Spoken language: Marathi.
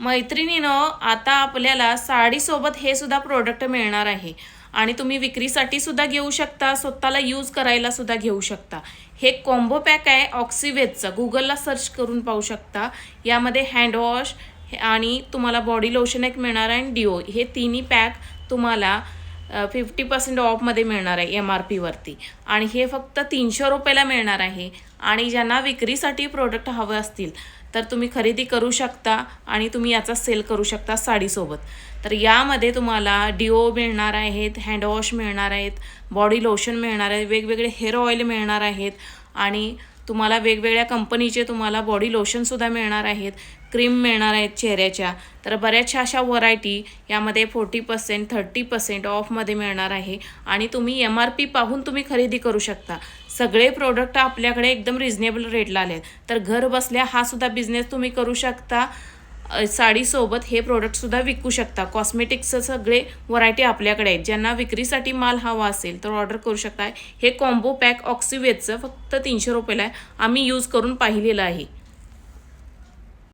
मैत्रिणीनो, आता आपल्याला साडीसोबत हे सुद्धा प्रोडक्ट मिळणार आहे आणि तुम्ही विक्रीसाठी सुद्धा घेऊ शकता, स्वतःला यूज करायला सुद्धा घेऊ शकता। हे कॉम्बो पॅक आहे ऑक्सिवेजचा, गुगलला सर्च करून पाहू शकता। यामध्ये हँड वॉश आणि तुम्हाला बॉडी लोशन एक मिळणार आहे आणि डिओ, हे तिन्ही पॅक तुम्हाला 50% ऑफमध्ये मिळणार आहे MRP वरती आणि हे फक्त 300 रुपयाला मिळणार आहे। आणि ज्यांना विक्रीसाठी प्रोडक्ट हवे असतील तर तुम्ही खरेदी करू शकता आणि तुम्ही याचा सेल करू शकता साडीसोबत। तर यामध्ये तुम्हाला डिओ मिळणार आहेत, हँड वॉश मिळणार आहेत, बॉडी लोशन मिळणार आहे, वेगवेगळे हेअर ऑइल मिळणार आहेत आणि तुम्हाला वेगवेगळ्या कंपनीचे तुम्हाला बॉडी लोशनसुद्धा मिळणार आहेत, क्रीम मिळणार आहेत चेहऱ्याच्या। तर बऱ्याचशा अशा व्हरायटी यामध्ये 40% 30% ऑफमध्ये मिळणार आहे आणि तुम्ही MRP पाहून तुम्ही खरेदी करू शकता। सगळे प्रोडक्ट आपल्याकडे एकदम रिजनेबल रेटला आले, तर घर बसल्या हा सुद्धा बिझनेस तुम्ही करू शकता। साडीसोबत हे प्रोडक्टसुद्धा विकू शकता। कॉस्मेटिक्सचं सगळे व्हरायटी आपल्याकडे आहेत, ज्यांना विक्रीसाठी माल हवा असेल तर ऑर्डर करू शकता। हे कॉम्बो पॅक ऑक्सिवेजचं फक्त 300 रुपयाला आहे, आम्ही यूज करून पाहिलेलं आहे।